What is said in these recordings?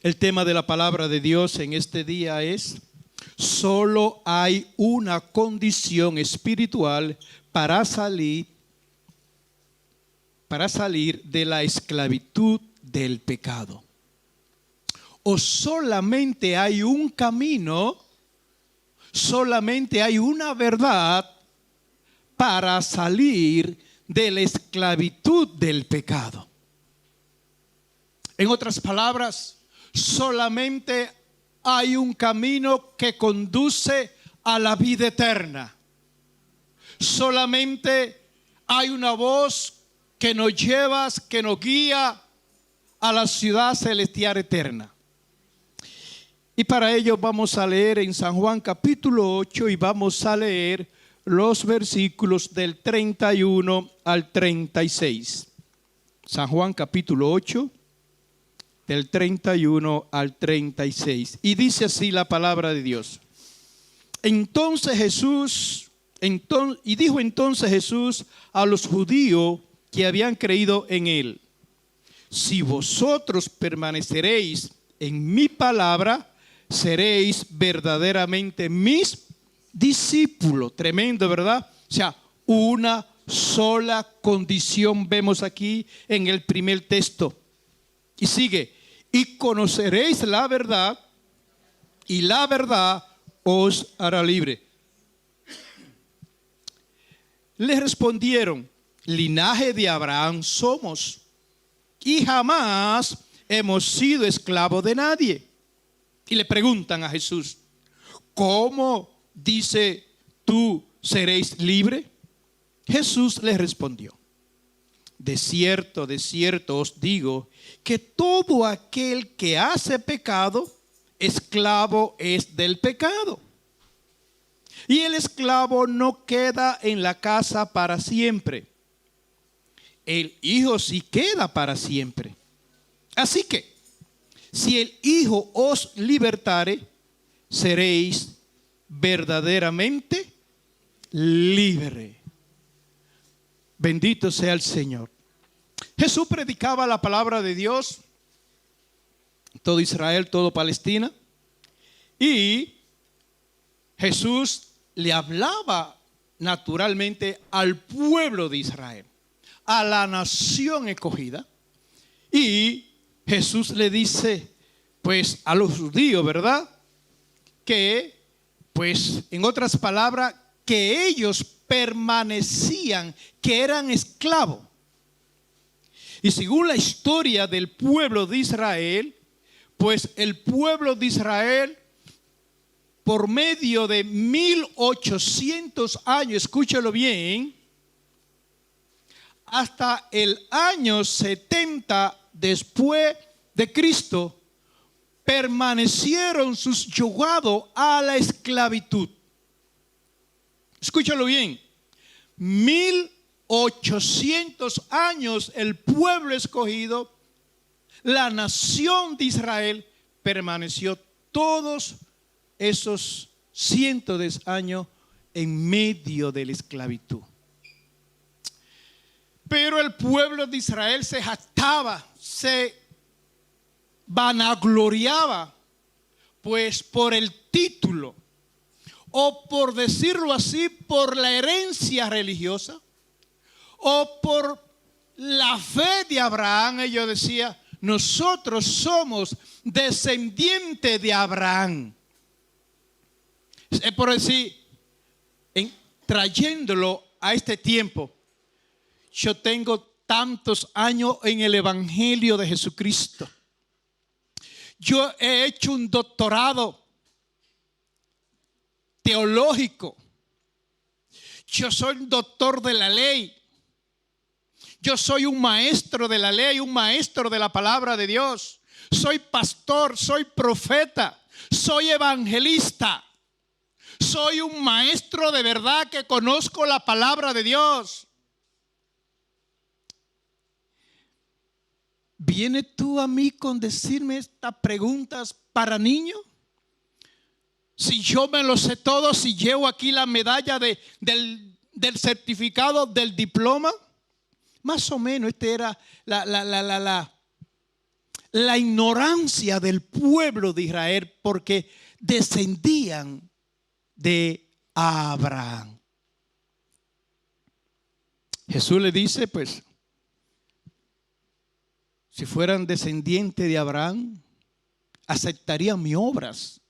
El tema de la palabra de Dios en este día es: solo hay una condición espiritual para salir de la esclavitud del pecado. O solamente hay un camino, solamente hay una verdad para salir de la esclavitud del pecado. En otras palabras, solamente hay un camino que conduce a la vida eterna. Solamente hay una voz que nos lleva, que nos guía a la ciudad celestial eterna. Y para ello vamos a leer en San Juan capítulo 8 y vamos a leer los versículos del 31 al 36. San Juan capítulo 8, del 31 al 36. Y dice así la palabra de Dios. Dijo entonces Jesús a los judíos que habían creído en él: si vosotros permaneceréis en mi palabra, seréis verdaderamente mis discípulos. Tremendo, ¿verdad? O sea, una sola condición vemos aquí en el primer texto. Y sigue: y conoceréis la verdad, y la verdad os hará libre. Le respondieron: linaje de Abraham somos, y jamás hemos sido esclavos de nadie. Y le preguntan a Jesús: ¿cómo dice tú seréis libre? Jesús les respondió: de cierto os digo que todo aquel que hace pecado, esclavo es del pecado. Y el esclavo no queda en la casa para siempre. El Hijo sí queda para siempre. Así que, si el Hijo os libertare, seréis verdaderamente libres. Bendito sea el Señor. Jesús predicaba la palabra de Dios, todo Israel, todo Palestina, y Jesús le hablaba naturalmente al pueblo de Israel, a la nación escogida. Y Jesús le dice, pues, a los judíos, ¿verdad? Que, pues, en otras palabras, que ellos permanecían, que eran esclavos. Y según la historia del pueblo de Israel, pues el pueblo de Israel, por medio de 1800 años, escúchalo bien, hasta el año 70 después de Cristo, permanecieron subyugados a la esclavitud. Escúchalo bien, 1800 años el pueblo escogido, la nación de Israel, permaneció todos esos cientos de años en medio de la esclavitud. Pero el pueblo de Israel se jactaba, se vanagloriaba, pues por el título, o por decirlo así, por la herencia religiosa, o por la fe de Abraham. Ellos decían: nosotros somos descendientes de Abraham. Es por decir, trayéndolo a este tiempo, yo tengo tantos años en el Evangelio de Jesucristo. Yo he hecho un doctorado teológico. Yo soy un doctor de la ley. Yo soy un maestro de la ley, un maestro de la palabra de Dios. Soy pastor, soy profeta, soy evangelista. Soy un maestro de verdad que conozco la palabra de Dios. ¿Vienes tú a mí con decirme estas preguntas para niños? Si yo me lo sé todo, si llevo aquí la medalla del certificado, del diploma. Más o menos esta era la ignorancia del pueblo de Israel porque descendían de Abraham. Jesús le dice, pues, si fueran descendientes de Abraham, aceptarían mis obras,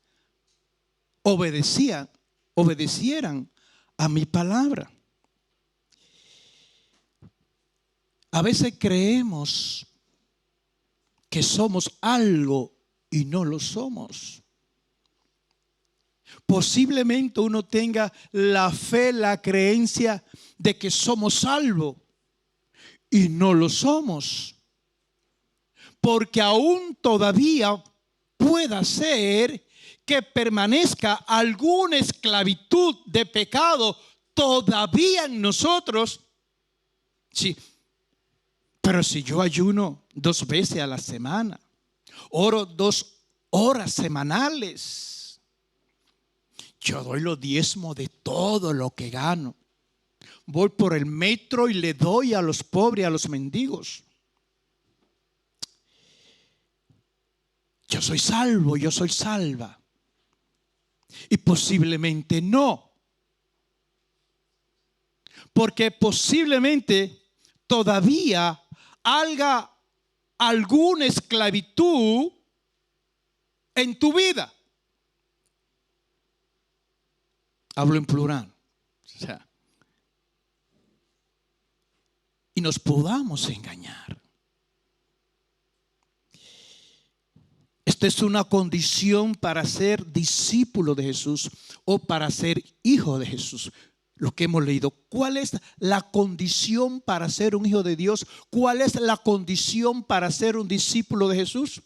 obedecieran a mi palabra. A veces creemos que somos algo y no lo somos. Posiblemente uno tenga la fe, la creencia de que somos salvos y no lo somos. Porque aún todavía pueda ser que permanezca alguna esclavitud de pecado todavía en nosotros. Sí, pero si yo ayuno 2 veces a la semana, oro 2 horas semanales, yo doy los diezmos de todo lo que gano, voy por el metro y le doy a los pobres, a los mendigos, yo soy salvo, yo soy salva. Y posiblemente no, porque posiblemente todavía haya alguna esclavitud en tu vida. Hablo en plural. O sea, y nos podamos engañar. Esta es una condición para ser discípulo de Jesús o para ser hijo de Jesús. Lo que hemos leído. ¿Cuál es la condición para ser un hijo de Dios? ¿Cuál es la condición para ser un discípulo de Jesús?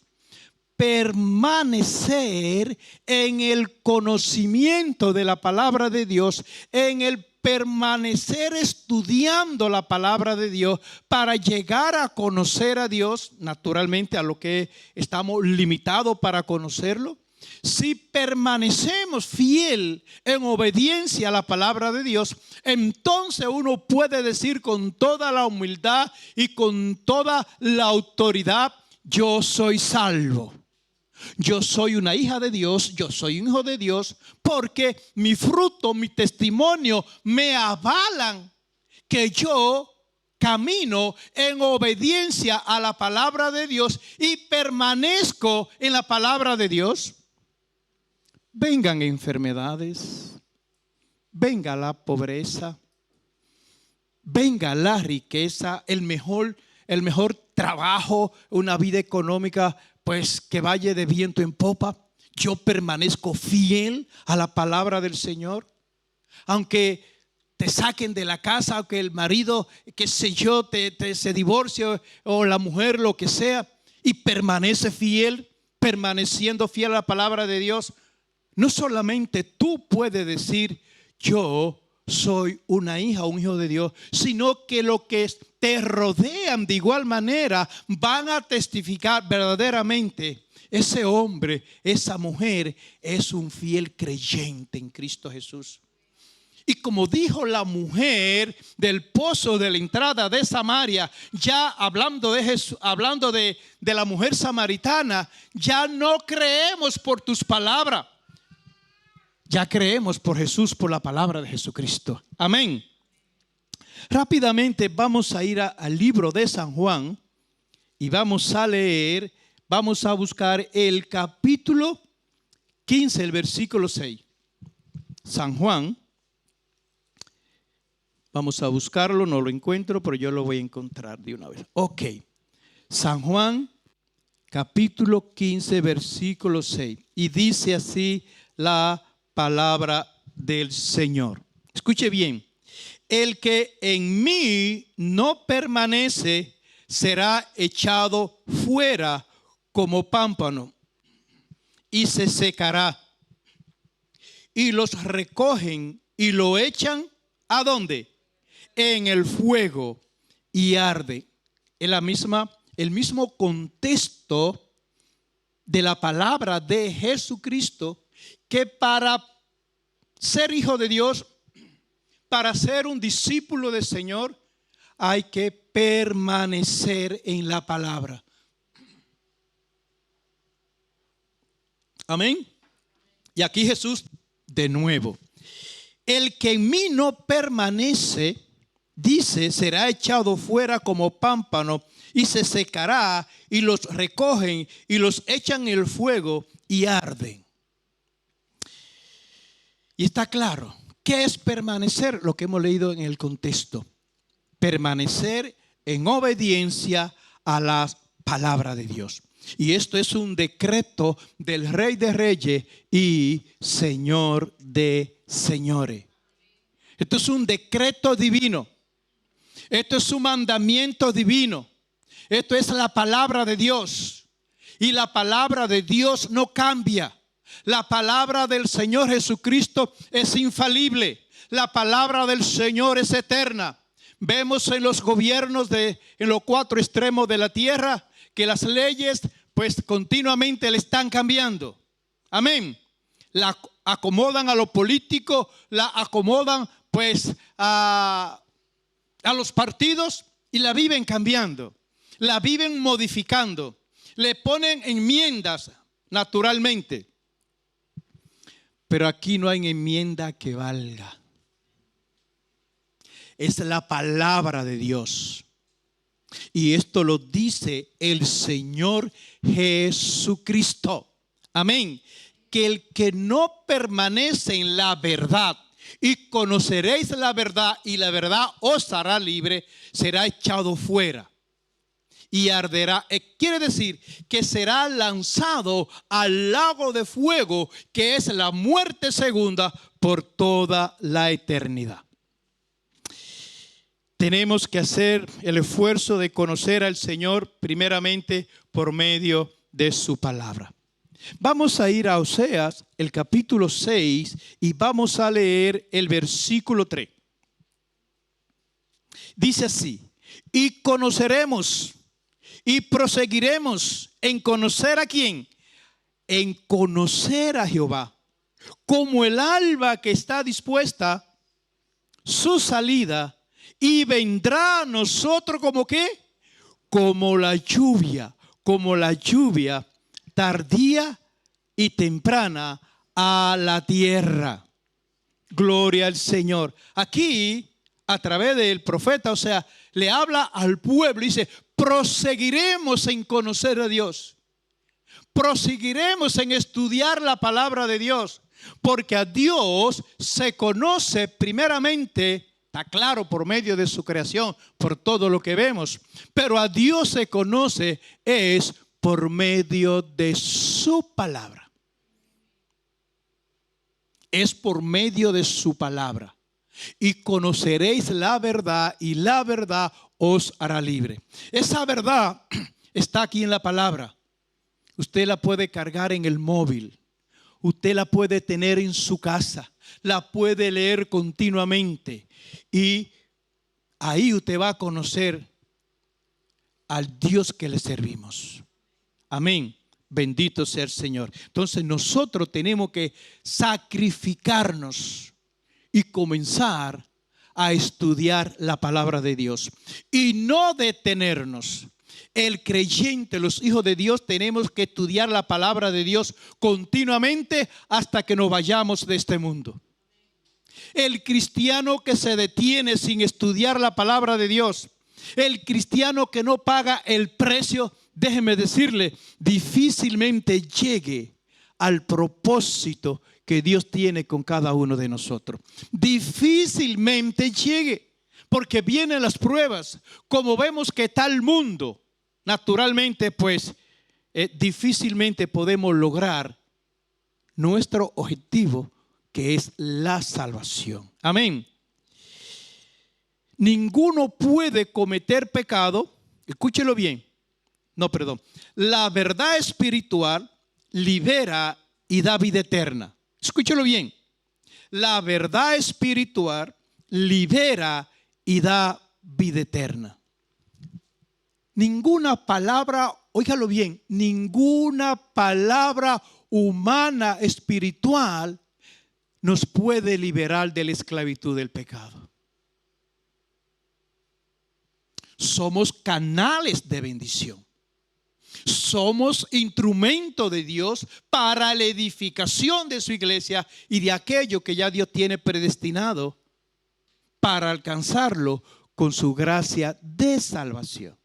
Permanecer en el conocimiento de la palabra de Dios, en el permanecer estudiando la palabra de Dios para llegar a conocer a Dios, naturalmente a lo que estamos limitados para conocerlo. Si permanecemos fiel en obediencia a la palabra de Dios, entonces uno puede decir con toda la humildad y con toda la autoridad: yo soy salvo. Yo soy una hija de Dios, yo soy un hijo de Dios, porque mi fruto, mi testimonio me avalan que yo camino en obediencia a la palabra de Dios y permanezco en la palabra de Dios. Vengan enfermedades, venga la pobreza, venga la riqueza, el mejor trabajo, una vida económica pues que vaya de viento en popa. Yo permanezco fiel a la palabra del Señor. Aunque te saquen de la casa, aunque el marido, qué sé yo, se divorcie o la mujer, lo que sea, y permanece fiel, permaneciendo fiel a la palabra de Dios. No solamente tú puedes decir: yo soy una hija, un hijo de Dios, sino que los que te rodean de igual manera van a testificar verdaderamente: ese hombre, esa mujer es un fiel creyente en Cristo Jesús. Y como dijo la mujer del pozo de la entrada de Samaria, ya hablando de Jesús, hablando de la mujer samaritana, ya no creemos por tus palabras. Ya creemos por Jesús, por la palabra de Jesucristo. Amén. Rápidamente vamos a ir al libro de San Juan y vamos a leer, vamos a buscar el capítulo 15, el versículo 6. San Juan. Vamos a buscarlo, no lo encuentro, pero yo lo voy a encontrar de una vez. Ok. San Juan, capítulo 15, versículo 6. Y dice así la palabra del Señor. Escuche bien: el que en mí no permanece será echado fuera como pámpano y se secará, y los recogen y lo echan ¿a dónde? En el fuego, y arde. En el mismo contexto de la palabra de Jesucristo, que para ser hijo de Dios, para ser un discípulo del Señor, hay que permanecer en la palabra. Amén. Y aquí Jesús de nuevo. El que en mí no permanece, dice, será echado fuera como pámpano y se secará, y los recogen y los echan en el fuego y arden. Y está claro, ¿qué es permanecer? Lo que hemos leído en el contexto. Permanecer en obediencia a la palabra de Dios. Y esto es un decreto del Rey de Reyes y Señor de Señores. Esto es un decreto divino. Esto es un mandamiento divino. Esto es la palabra de Dios. Y la palabra de Dios no cambia. La palabra del Señor Jesucristo es infalible. La palabra del Señor es eterna. Vemos en los gobiernos en los cuatro extremos de la tierra que las leyes pues continuamente le están cambiando. Amén. La acomodan a lo político, la acomodan pues a los partidos y la viven cambiando, la viven modificando, le ponen enmiendas naturalmente. Pero aquí no hay enmienda que valga. Es la palabra de Dios. Y esto lo dice el Señor Jesucristo. Amén. Que el que no permanece en la verdad, y conoceréis la verdad, y la verdad os hará libre, será echado fuera y arderá. Quiere decir que será lanzado al lago de fuego, que es la muerte segunda, por toda la eternidad. Tenemos que hacer el esfuerzo de conocer al Señor primeramente por medio de su palabra. Vamos a ir a Oseas, el capítulo 6, y vamos a leer el versículo 3. Dice así: y conoceremos y proseguiremos en conocer a quién, en conocer a Jehová, como el alba que está dispuesta su salida, y vendrá a nosotros como ¿qué? Como la lluvia tardía y temprana a la tierra. Gloria al Señor. Aquí, a través del profeta, o sea, le habla al pueblo y dice: proseguiremos en conocer a Dios. Proseguiremos en estudiar la palabra de Dios. Porque a Dios se conoce primeramente, está claro, por medio de su creación, por todo lo que vemos. Pero a Dios se conoce es por medio de su palabra. Es por medio de su palabra. Y conoceréis la verdad, y la verdad os hará libre. Esa verdad está aquí en la palabra. Usted la puede cargar en el móvil. Usted la puede tener en su casa. La puede leer continuamente. Y ahí usted va a conocer al Dios que le servimos. Amén. Bendito sea el Señor. Entonces nosotros tenemos que sacrificarnos y comenzar a estudiar la palabra de Dios. Y no detenernos. El creyente, los hijos de Dios, tenemos que estudiar la palabra de Dios continuamente hasta que nos vayamos de este mundo. El cristiano que se detiene sin estudiar la palabra de Dios, el cristiano que no paga el precio, déjeme decirle, difícilmente llegue al propósito que Dios tiene con cada uno de nosotros. Difícilmente llegue, porque vienen las pruebas. Como vemos que está el mundo, naturalmente pues difícilmente podemos lograr nuestro objetivo, que es la salvación. Amén. Ninguno puede cometer pecado. Escúchelo bien. La verdad espiritual libera y da vida eterna. Escúchelo bien. La verdad espiritual libera y da vida eterna. Ninguna palabra, óigalo bien, ninguna palabra humana espiritual nos puede liberar de la esclavitud del pecado. Somos canales de bendición. Somos instrumento de Dios para la edificación de su iglesia y de aquello que ya Dios tiene predestinado para alcanzarlo con su gracia de salvación.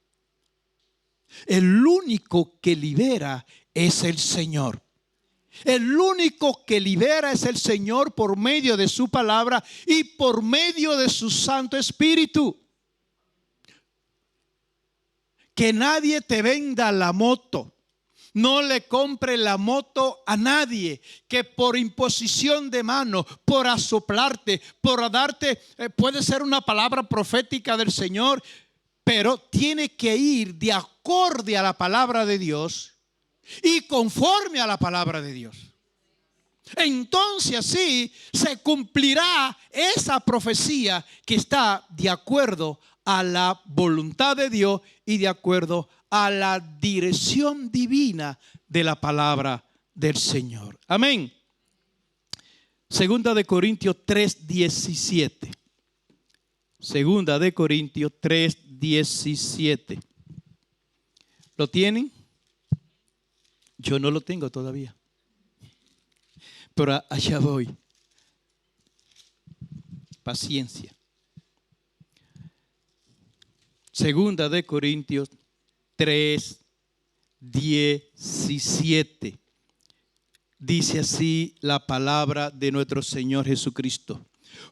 El único que libera es el Señor. El único que libera es el Señor por medio de su palabra y por medio de su Santo Espíritu. Que nadie te venda la moto. No le compre la moto a nadie que por imposición de mano, por asoplarte, por darte, puede ser una palabra profética del Señor, pero tiene que ir de acorde a la palabra de Dios y conforme a la palabra de Dios. Entonces así se cumplirá esa profecía que está de acuerdo a la voluntad de Dios y de acuerdo a la dirección divina de la palabra del Señor. Amén. Segunda de Corintios 3:17. Segunda de Corintios 3:17. ¿Lo tienen? Yo no lo tengo todavía. Pero allá voy. Paciencia. Segunda de Corintios 3:17. Dice así la palabra de nuestro Señor Jesucristo.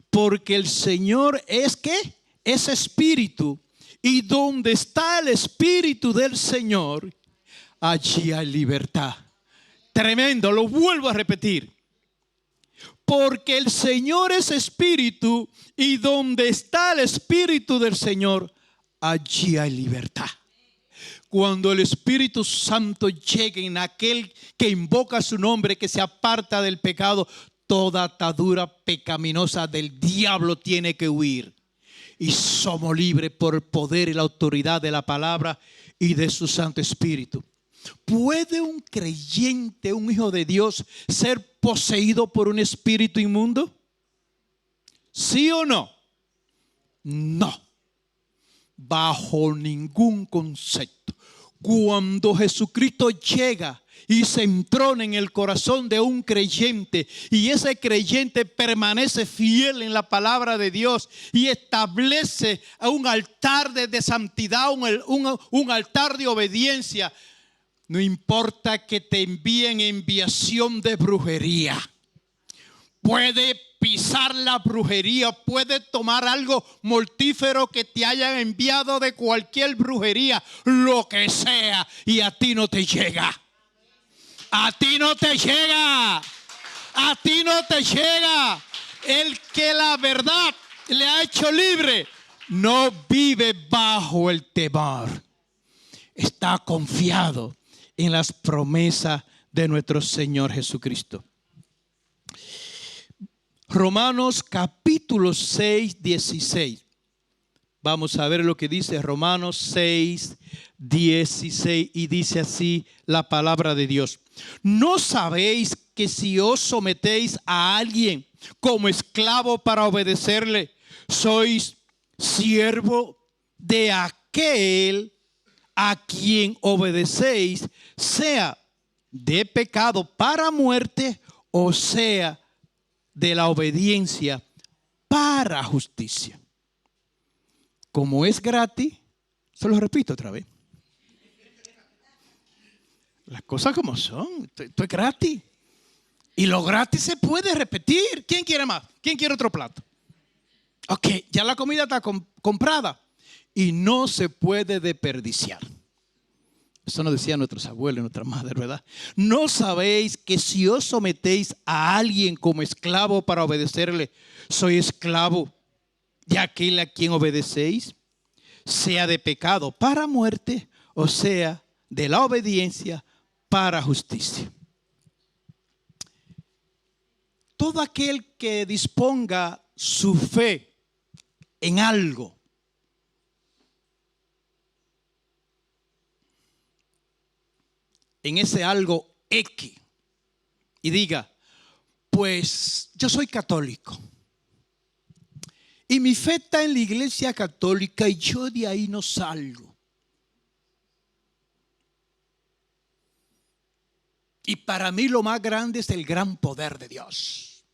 Porque el Señor es ¿qué? Es espíritu. Y donde está el espíritu del Señor, allí hay libertad. Tremendo, lo vuelvo a repetir. Porque el Señor es espíritu y donde está el espíritu del Señor, allí hay libertad. Cuando el Espíritu Santo llegue en aquel que invoca su nombre, que se aparta del pecado, toda atadura pecaminosa del diablo tiene que huir. Y somos libres por el poder y la autoridad de la palabra y de su Santo Espíritu. ¿Puede un creyente, un hijo de Dios, ser poseído por un espíritu inmundo? ¿Sí o no? No. Bajo ningún concepto. Cuando Jesucristo llega y se entrona en el corazón de un creyente y ese creyente permanece fiel en la palabra de Dios y establece un altar de santidad, un altar de obediencia, no importa que te envíen enviación de brujería. Puede pisar la brujería, puede tomar algo mortífero que te hayan enviado de cualquier brujería, lo que sea, y a ti no te llega. A ti no te llega. A ti no te llega. El que la verdad le ha hecho libre no vive bajo el temor. Está confiado en las promesas de nuestro Señor Jesucristo. Romanos capítulo 6:16. Vamos a ver lo que dice Romanos 6:16 y dice así la palabra de Dios. ¿No sabéis que si os sometéis a alguien como esclavo para obedecerle, sois siervo de aquel a quien obedecéis, sea de pecado para muerte o sea de la obediencia para justicia? Como es gratis, se lo repito otra vez. Las cosas como son, esto es gratis. Y lo gratis se puede repetir. ¿Quién quiere más? ¿Quién quiere otro plato? Ok, ya la comida está comprada y no se puede desperdiciar. Eso nos decían nuestros abuelos y nuestras madres, ¿verdad? ¿No sabéis que si os sometéis a alguien como esclavo para obedecerle, soy esclavo de aquel a quien obedecéis? Sea de pecado para muerte o sea de la obediencia para justicia. Todo aquel que disponga su fe en algo, en ese algo X, y diga, pues yo soy católico y mi fe está en la iglesia católica y yo de ahí no salgo. Y para mí lo más grande es el gran poder de Dios.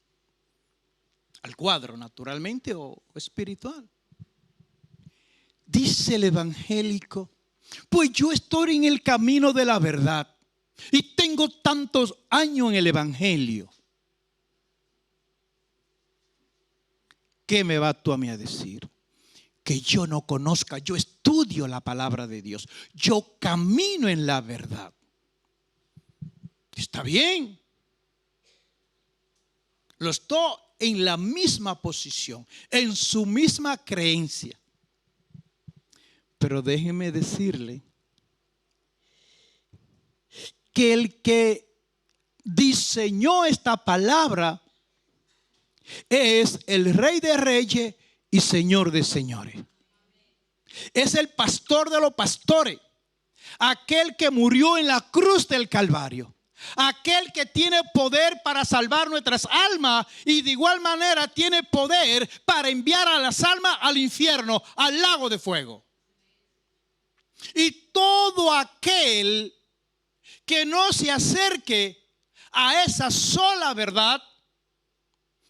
Al cuadro, naturalmente, o espiritual. Dice el evangélico, pues yo estoy en el camino de la verdad y tengo tantos años en el evangelio. ¿Qué me vas tú a mí a decir? Que yo no conozca, yo estudio la palabra de Dios, yo camino en la verdad. Está bien. Los estoy en la misma posición, en su misma creencia. Pero déjeme decirle que el que diseñó esta palabra es el Rey de Reyes y Señor de Señores. Es el pastor de los pastores, aquel que murió en la cruz del Calvario, aquel que tiene poder para salvar nuestras almas y de igual manera tiene poder para enviar a las almas al infierno, al lago de fuego. Y todo aquel que no se acerque a esa sola verdad,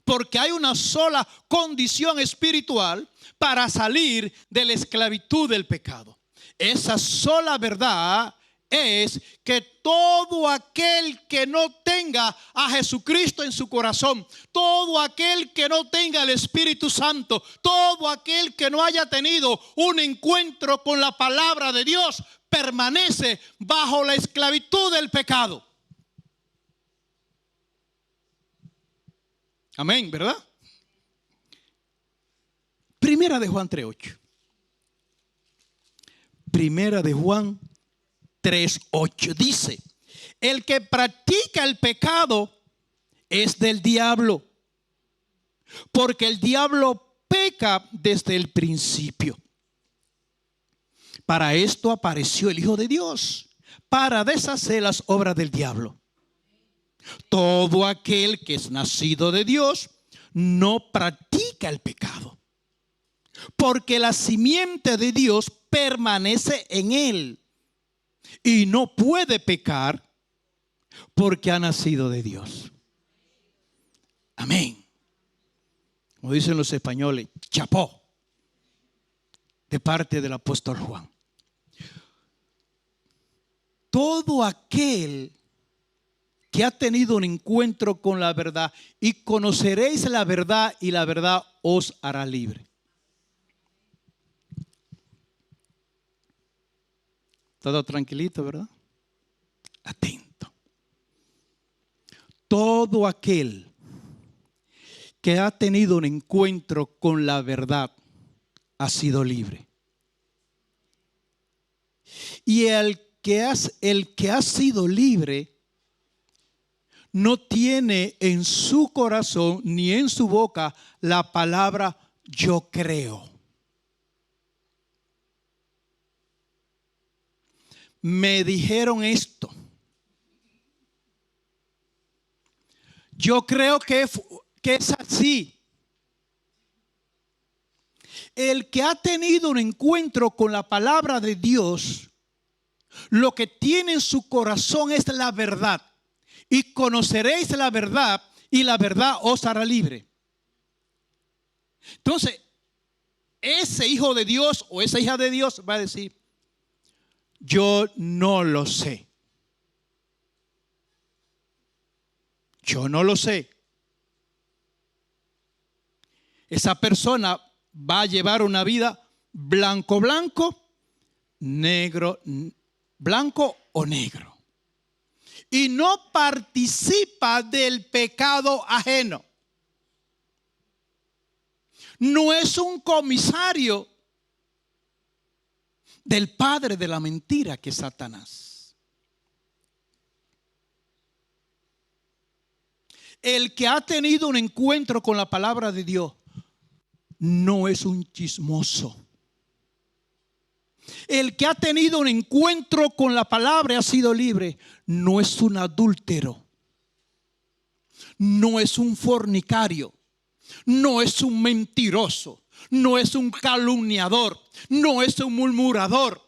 porque hay una sola condición espiritual para salir de la esclavitud del pecado. Esa sola verdad es que todo aquel que no tenga a Jesucristo en su corazón, todo aquel que no tenga el Espíritu Santo, todo aquel que no haya tenido un encuentro con la palabra de Dios, permanece bajo la esclavitud del pecado. Amén, ¿verdad? Primera de Juan 3:8. Primera de Juan 3:8 dice: el que practica el pecado es del diablo, porque el diablo peca desde el principio. Para esto apareció el Hijo de Dios, para deshacer las obras del diablo. Todo aquel que es nacido de Dios no practica el pecado, porque la simiente de Dios permanece en él y no puede pecar porque ha nacido de Dios. Amén. Como dicen los españoles, chapó, de parte del apóstol Juan. Todo aquel que ha tenido un encuentro con la verdad, y conoceréis la verdad y la verdad os hará libre. Todo tranquilito, ¿verdad? Atento. Todo aquel que ha tenido un encuentro con la verdad ha sido libre. Y el que ha sido libre no tiene en su corazón ni en su boca la palabra yo creo. Me dijeron esto. Yo creo que es así. El que ha tenido un encuentro con la palabra de Dios, lo que tiene en su corazón es la verdad. Y conoceréis la verdad y la verdad os hará libre. Entonces, ese hijo de Dios o esa hija de Dios va a decir: yo no lo sé. Yo no lo sé. Esa persona va a llevar una vida blanco, negro, blanco o negro. Y no participa del pecado ajeno. No es un comisario del padre de la mentira, que es Satanás. El que ha tenido un encuentro con la palabra de Dios no es un chismoso. El que ha tenido un encuentro con la palabra y ha sido libre no es un adúltero, no es un fornicario, no es un mentiroso, no es un calumniador, no es un murmurador,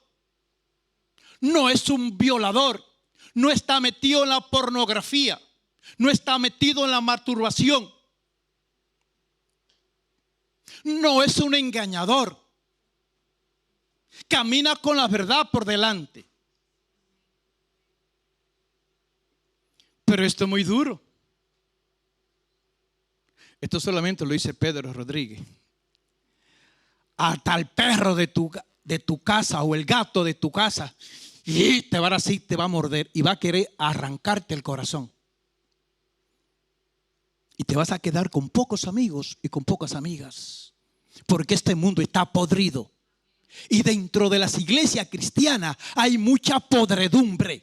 no es un violador, no está metido en la pornografía, no está metido en la masturbación, no es un engañador, camina con la verdad por delante. Pero esto es muy duro. Esto solamente lo dice Pedro Rodríguez. Hasta el perro de tu casa o el gato de tu casa y te va a morder y va a querer arrancarte el corazón. Y te vas a quedar con pocos amigos y con pocas amigas, porque este mundo está podrido. Y dentro de las iglesias cristianas hay mucha podredumbre.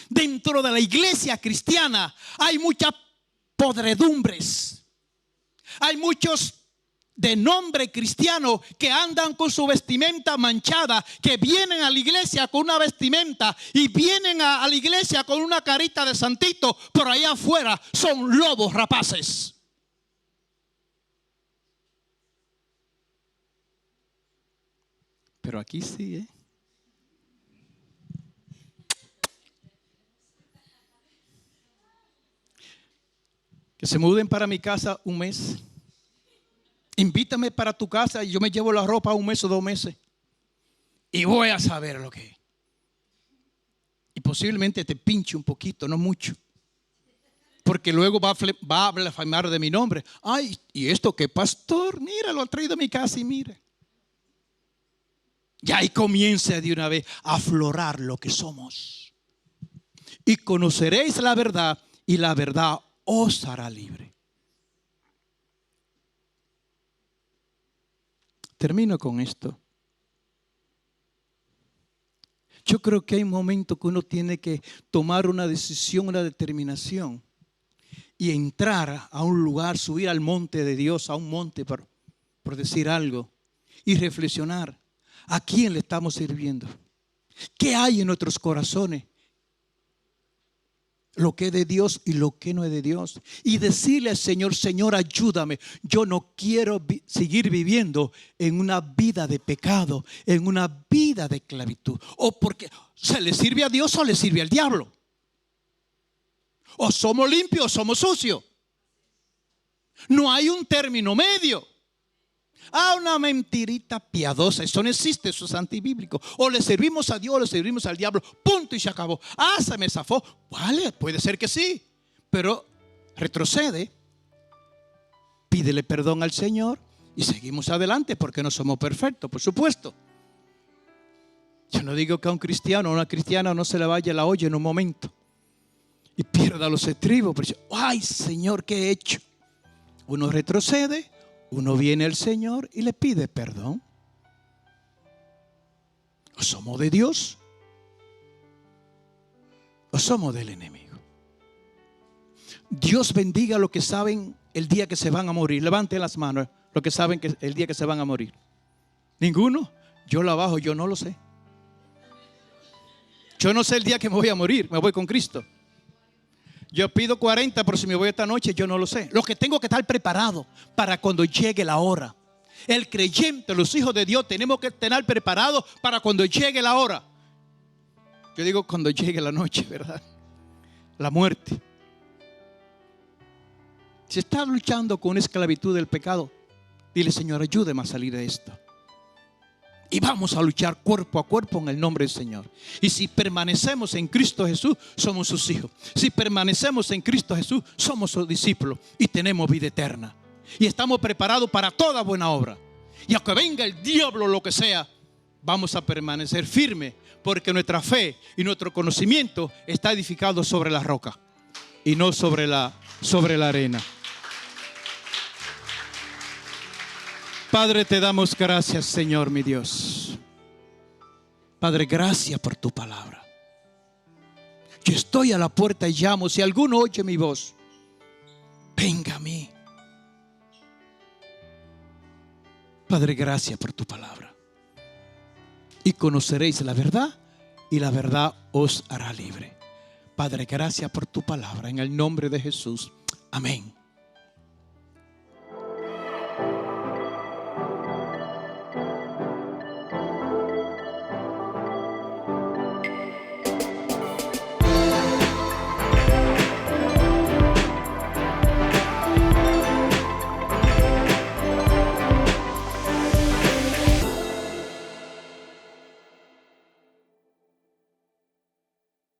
Dentro de la iglesia cristiana hay muchas podredumbres. Hay muchos de nombre cristiano que andan con su vestimenta manchada, que vienen a la iglesia con una vestimenta y vienen a la iglesia con una carita de santito, pero allá afuera son lobos rapaces. Pero aquí sí, que se muden para mi casa un mes. Invítame para tu casa y yo me llevo la ropa un mes o 2 meses. Y voy a saber lo que es. Y posiblemente te pinche un poquito, no mucho. Porque luego va a blasfemar de mi nombre. Ay, ¿y esto qué, pastor? Mira, lo ha traído a mi casa y mire. Y ahí comienza de una vez a aflorar lo que somos. Y conoceréis la verdad y la verdad os hará libre. Termino con esto. Yo creo que hay un momento que uno tiene que tomar una decisión, una determinación y entrar a un lugar, subir al monte de Dios, a un monte por decir algo, y reflexionar. ¿A quién le estamos sirviendo? ¿Qué hay en nuestros corazones? Lo que es de Dios y lo que no es de Dios. Y decirle al Señor, Señor, ayúdame. Yo no quiero seguir viviendo en una vida de pecado, en una vida de esclavitud. O porque se le sirve a Dios o le sirve al diablo. O somos limpios o somos sucios. No hay un término medio. Una mentirita piadosa, eso no existe, eso es antibíblico. O le servimos a Dios o le servimos al diablo, punto y se acabó. Se me zafó. Vale, puede ser que sí, pero retrocede, pídele perdón al Señor y seguimos adelante, porque no somos perfectos, por supuesto. Yo no digo que a un cristiano o a una cristiana no se le vaya la olla en un momento y pierda los estribos, pero ay, Señor, ¿qué he hecho? Uno retrocede. Uno viene al Señor y le pide perdón. O somos de Dios o somos del enemigo. Dios bendiga a los que saben el día que se van a morir. Levanten las manos los que saben que el día que se van a morir. ¿Ninguno? Yo la bajo, yo no lo sé. Yo no sé el día que me voy a morir. Me voy con Cristo. Yo pido 40, pero si me voy esta noche, yo no lo sé. Lo que tengo que estar preparado para cuando llegue la hora. El creyente, los hijos de Dios, tenemos que estar preparados para cuando llegue la hora. Yo digo cuando llegue la noche, ¿verdad? La muerte. Si estás luchando con una esclavitud del pecado, dile, Señor, ayúdame a salir de esto. Y vamos a luchar cuerpo a cuerpo en el nombre del Señor. Y si permanecemos en Cristo Jesús, somos sus hijos. Si permanecemos en Cristo Jesús, somos sus discípulos y tenemos vida eterna. Y estamos preparados para toda buena obra. Y aunque venga el diablo o lo que sea, vamos a permanecer firmes, porque nuestra fe y nuestro conocimiento está edificado sobre la roca y no sobre la arena. Padre, te damos gracias, Señor, mi Dios. Padre, gracias por tu palabra. Yo estoy a la puerta y llamo. Si alguno oye mi voz, venga a mí. Padre, gracias por tu palabra. Y conoceréis la verdad, y la verdad os hará libre. Padre, gracias por tu palabra. En el nombre de Jesús. Amén.